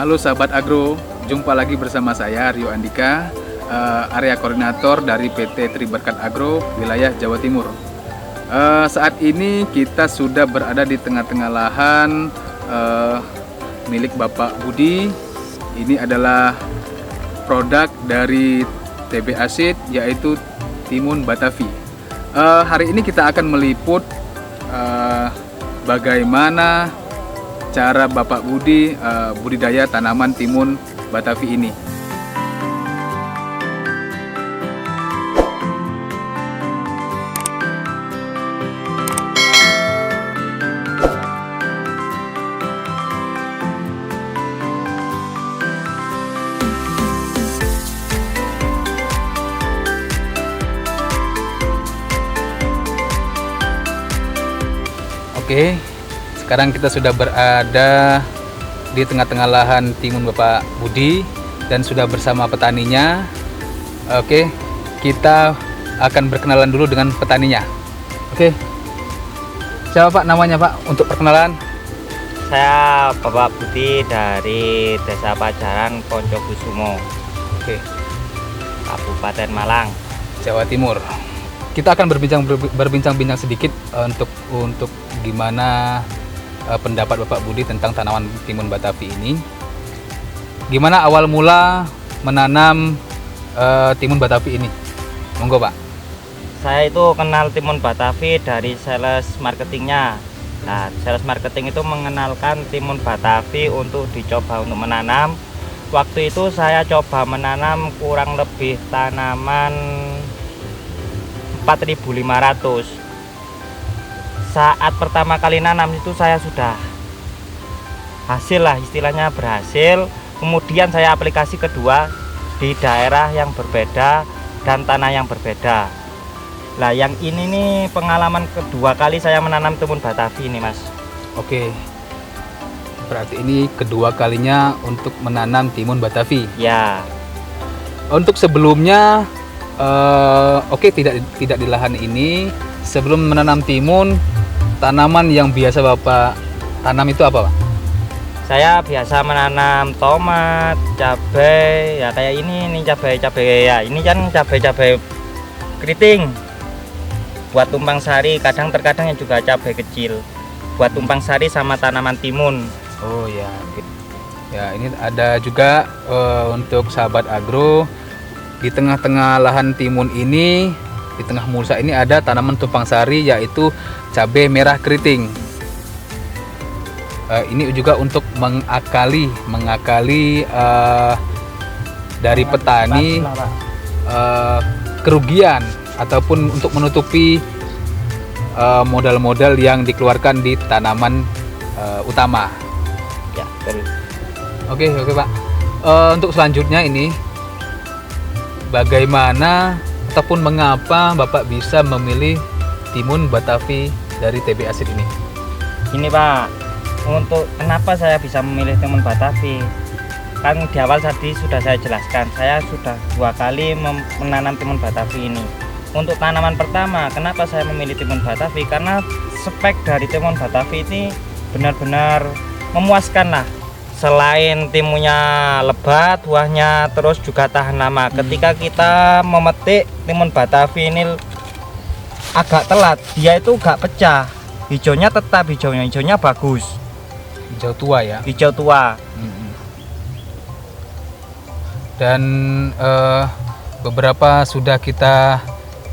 Halo sahabat agro, jumpa lagi bersama saya Rio Andika, area koordinator dari PT Triberkat Agro wilayah Jawa Timur. Saat ini kita sudah berada di tengah-tengah lahan milik Bapak Budi. Ini adalah produk dari TB Acid, yaitu timun Batavi. Hari ini kita akan meliput bagaimana cara Bapak Budi budidaya tanaman timun Batavi ini. Oke, sekarang kita sudah berada di tengah-tengah lahan timun Bapak Budi dan sudah bersama petaninya. Oke, kita akan berkenalan dulu dengan petaninya. Oke, siapa Pak namanya Pak untuk perkenalan? Saya Bapak Budi dari Desa Pajaran, Poncokusumo, Oke, Kabupaten Malang, Jawa Timur. Kita akan berbincang-bincang sedikit untuk gimana pendapat Bapak Budi tentang tanaman timun Batavi ini. Gimana awal mula menanam timun Batavi ini? Monggo Pak. Saya itu kenal timun Batavi dari sales marketingnya. Nah, sales marketing itu mengenalkan timun Batavi untuk dicoba untuk menanam. Waktu itu saya coba menanam kurang lebih tanaman 4.500. Saat pertama kali nanam itu saya sudah hasil lah, istilahnya berhasil. Kemudian saya aplikasi kedua di daerah yang berbeda dan tanah yang berbeda. Nah, yang ini nih pengalaman kedua kali saya menanam timun Batavi ini, Mas. Oke, berarti ini kedua kalinya untuk menanam timun Batavi. Ya, Untuk sebelumnya, oke, tidak di lahan ini. Sebelum menanam timun, tanaman yang biasa Bapak tanam itu apa Pak? saya biasa menanam tomat, cabai, ya kayak ini cabai ya. Ini kan cabai keriting buat tumpang sari, terkadang yang juga cabai kecil buat tumpang sari sama tanaman timun. Oh ya, oke. Ya, ini ada juga untuk sahabat agro, di tengah-tengah lahan timun ini, di tengah mulsa ini ada tanaman tumpang sari, yaitu cabai merah keriting. Ini juga untuk mengakali dari petani kerugian ataupun untuk menutupi modal-modal yang dikeluarkan di tanaman utama. Ya, betul. Oke Pak. Untuk selanjutnya ini, bagaimana ataupun mengapa Bapak bisa memilih timun Batavi dari TB Acid ini? Ini Pak, untuk kenapa saya bisa memilih timun Batavi, kan di awal tadi sudah saya jelaskan, saya sudah 2 kali menanam timun Batavi ini. Untuk tanaman pertama, kenapa saya memilih timun Batavi? Karena spek dari timun Batavi ini benar-benar memuaskan lah. Selain timunnya lebat, buahnya terus juga tahan lama. Ketika kita memetik timun Batavi ini agak telat, dia itu gak pecah. Hijaunya tetap hijaunya bagus. Hijau tua ya. Hijau tua. Dan beberapa sudah kita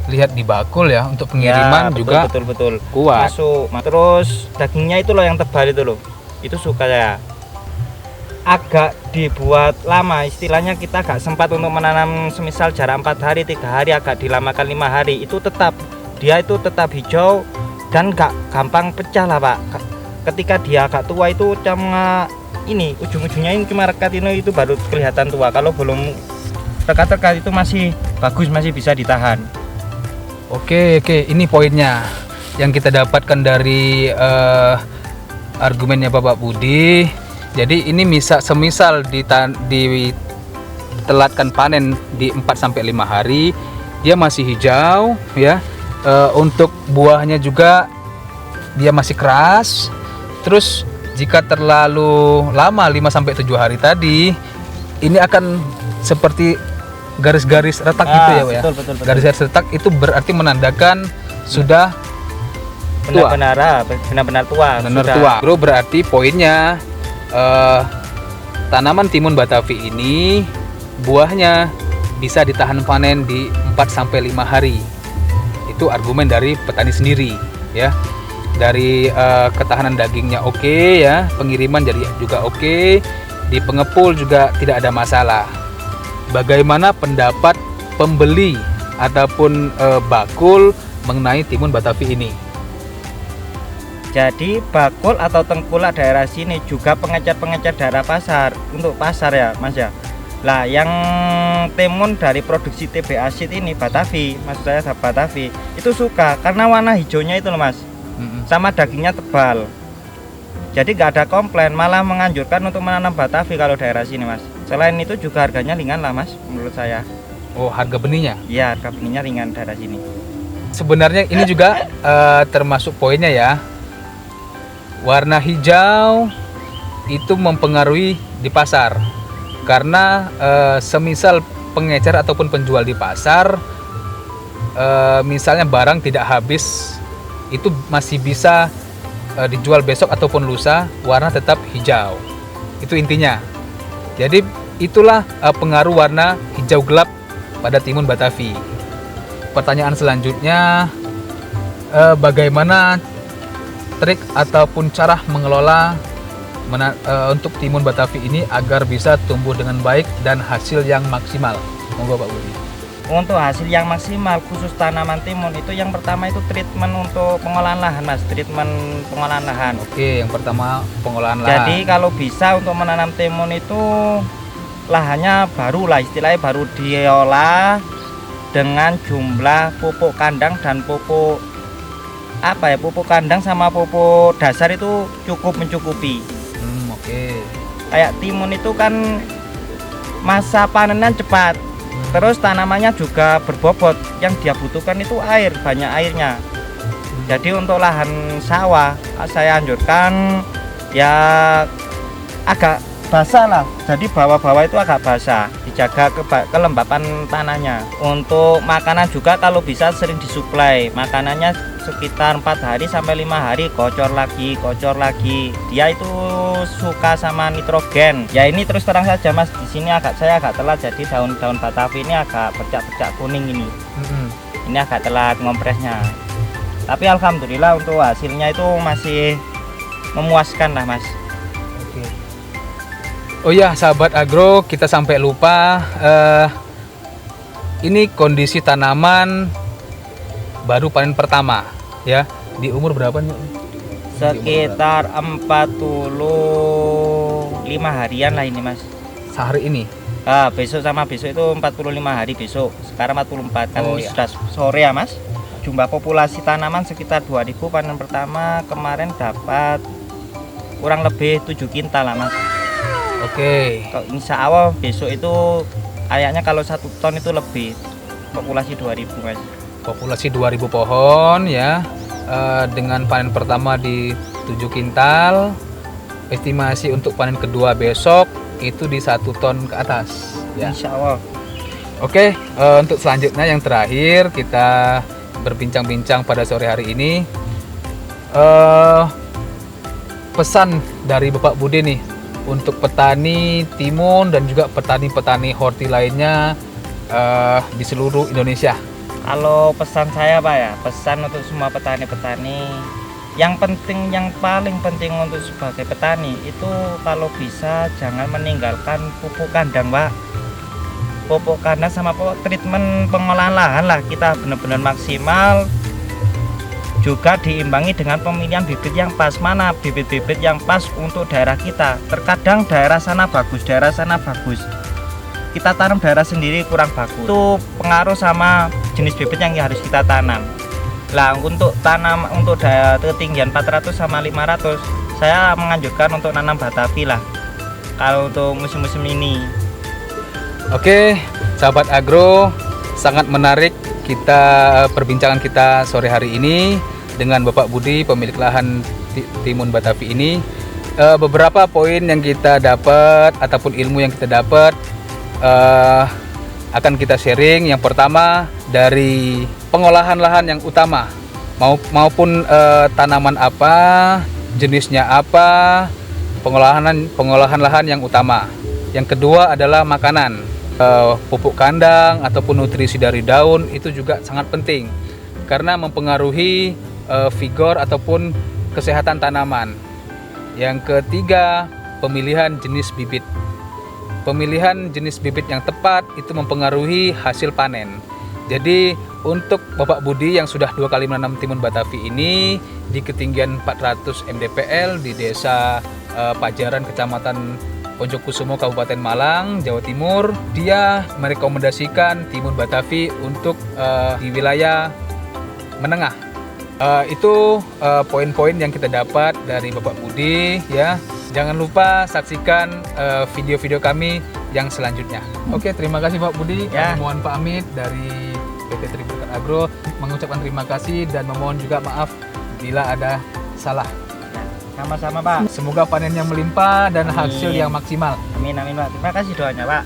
lihat di bakul ya, untuk pengiriman Ya, juga betul kuat. Masuk. Terus dagingnya itu loh yang tebal itu loh. Itu suka saya. Agak dibuat lama, istilahnya kita gak sempat untuk menanam, semisal jarak 4 hari 3 hari, agak dilamakan 5 hari, itu dia tetap hijau dan gak gampang pecah lah Pak. Ketika dia agak tua itu cuma ini ujung-ujungnya ini cuma rekat ini, itu baru kelihatan tua. Kalau belum rekat-rekat itu masih bagus, masih bisa ditahan. Oke, ini poinnya yang kita dapatkan dari argumennya Bapak Budi. Jadi ini semisal ditelatkan panen di 4-5 hari, dia masih hijau ya. Untuk buahnya juga dia masih keras. Terus Jika terlalu lama 5-7 hari tadi, ini akan seperti garis-garis retak gitu ya, Pak ya. Betul. Garis-garis retak itu berarti menandakan sudah tua. Benar-benar tua. Benar sudah. tua. Bro, berarti poinnya tanaman timun Batavi ini buahnya bisa ditahan panen di 4-5 hari. Itu argumen dari petani sendiri ya. Dari ketahanan dagingnya oke ya, pengiriman jadi juga oke, di pengepul juga tidak ada masalah. Bagaimana pendapat pembeli ataupun bakul mengenai timun Batavi ini? Jadi bakul atau tengkulak daerah sini juga pengecer-pengecer daerah pasar untuk pasar ya Mas ya. Lah yang timun dari produksi TBA Seed ini Batavi, maksud saya Batavi itu suka karena warna hijaunya itu loh Mas, sama dagingnya tebal. Jadi nggak ada komplain, malah menganjurkan untuk menanam Batavi kalau daerah sini Mas. Selain itu juga harganya ringan lah Mas menurut saya. Oh, harga benihnya? Iya, harga benihnya ringan daerah sini. Sebenarnya ini juga termasuk poinnya ya. Warna hijau itu mempengaruhi di pasar. Karena semisal pengecer ataupun penjual di pasar, misalnya barang tidak habis, itu masih bisa dijual besok ataupun lusa, warna tetap hijau. Itu intinya. Jadi itulah pengaruh warna hijau gelap pada timun Batavi. Pertanyaan selanjutnya, bagaimana trik ataupun cara mengelola untuk timun Batavi ini agar bisa tumbuh dengan baik dan hasil yang maksimal? Monggo Pak Budi. Untuk hasil yang maksimal khusus tanaman timun itu yang pertama itu treatment untuk pengolahan lahan Mas, treatment pengolahan lahan. Oke, yang pertama pengolahan lahan. Jadi kalau bisa untuk menanam timun itu lahannya baru lah, istilahnya baru diolah dengan jumlah pupuk kandang dan pupuk pupuk kandang sama pupuk dasar itu cukup mencukupi. Oke. Kayak timun itu kan masa panenan cepat. Terus tanamannya juga berbobot, yang dia butuhkan itu air, banyak airnya. Jadi untuk lahan sawah saya anjurkan ya agak basah lah, jadi bawah-bawah itu agak basah, dijaga kelembapan tanahnya. Untuk makanan juga kalau bisa sering disuplai makanannya sekitar 4 hari sampai 5 hari kocor lagi. Dia itu suka sama nitrogen. Ya ini terus terang saja Mas, di sini saya agak telat, jadi daun-daun Batavi ini agak bercak-bercak kuning ini. Ini agak telat ngompresnya. Tapi alhamdulillah untuk hasilnya itu masih memuaskan lah Mas. Oh ya, sahabat agro, kita sampai lupa. Ini kondisi tanaman baru panen pertama, ya. Di umur berapa nih? Sekitar 45 harian lah ini Mas. Sehari ini? Besok sama besok itu 45 hari besok. Sekarang 44 kan ini iya. sudah sore ya Mas. Jumlah populasi tanaman sekitar 2000, panen pertama kemarin dapat kurang lebih 7 kintal lah Mas. Oke. Insya Allah besok itu kayaknya kalau 1 ton itu lebih, populasi 2000 Mas. Populasi 2000 pohon ya, dengan panen pertama di 7 kintal. Estimasi untuk panen kedua besok itu di 1 ton ke atas ya. Insya Allah. Oke, untuk selanjutnya yang terakhir kita berbincang-bincang pada sore hari ini, pesan dari Bapak Budi nih untuk petani timun dan juga petani-petani horti lainnya di seluruh Indonesia. Kalau pesan saya Pak ya, pesan untuk semua petani-petani, yang penting, yang paling penting untuk sebagai petani itu kalau bisa jangan meninggalkan pupuk kandang Pak. Pupuk kandang sama pupuk treatment pengolahan lahan lah, kita benar-benar maksimal. Juga diimbangi dengan pemilihan bibit yang pas, mana bibit-bibit yang pas untuk daerah kita. Terkadang daerah sana bagus, kita tanam daerah sendiri kurang bagus. Itu pengaruh sama jenis bibit yang harus kita tanam. Lah untuk ketinggian 400 sama 500 saya menganjurkan untuk nanam Batavi lah kalau untuk musim-musim ini. Oke, sahabat agro, sangat menarik perbincangan kita sore hari ini dengan Bapak Budi, pemilik lahan timun Batavi ini. beberapa poin yang kita dapat ataupun ilmu yang kita dapat akan kita sharing. Yang pertama dari pengolahan lahan yang utama maupun tanaman apa, jenisnya apa, pengolahan lahan yang utama. Yang kedua adalah makanan, pupuk kandang ataupun nutrisi dari daun itu juga sangat penting karena mempengaruhi vigor ataupun kesehatan tanaman. Yang ketiga, pemilihan jenis bibit. Pemilihan jenis bibit yang tepat itu mempengaruhi hasil panen. Jadi untuk Bapak Budi yang sudah 2 kali menanam timun Batavi ini di ketinggian 400 mdpl di Desa Pajaran, Kecamatan Ponjokusumo, Kabupaten Malang, Jawa Timur, dia merekomendasikan timun Batavi untuk di wilayah menengah. Itu poin-poin yang kita dapat dari Bapak Budi ya. Jangan lupa saksikan video-video kami yang selanjutnya. Oke, terima kasih Pak Budi. Ya. Kami mohon pamit dari PT Triberkat Agro, mengucapkan terima kasih dan memohon juga maaf bila ada salah. Sama-sama Pak. Semoga panennya melimpah dan Amin. hasil yang maksimal. Amin amin Pak. Terima kasih doanya Pak.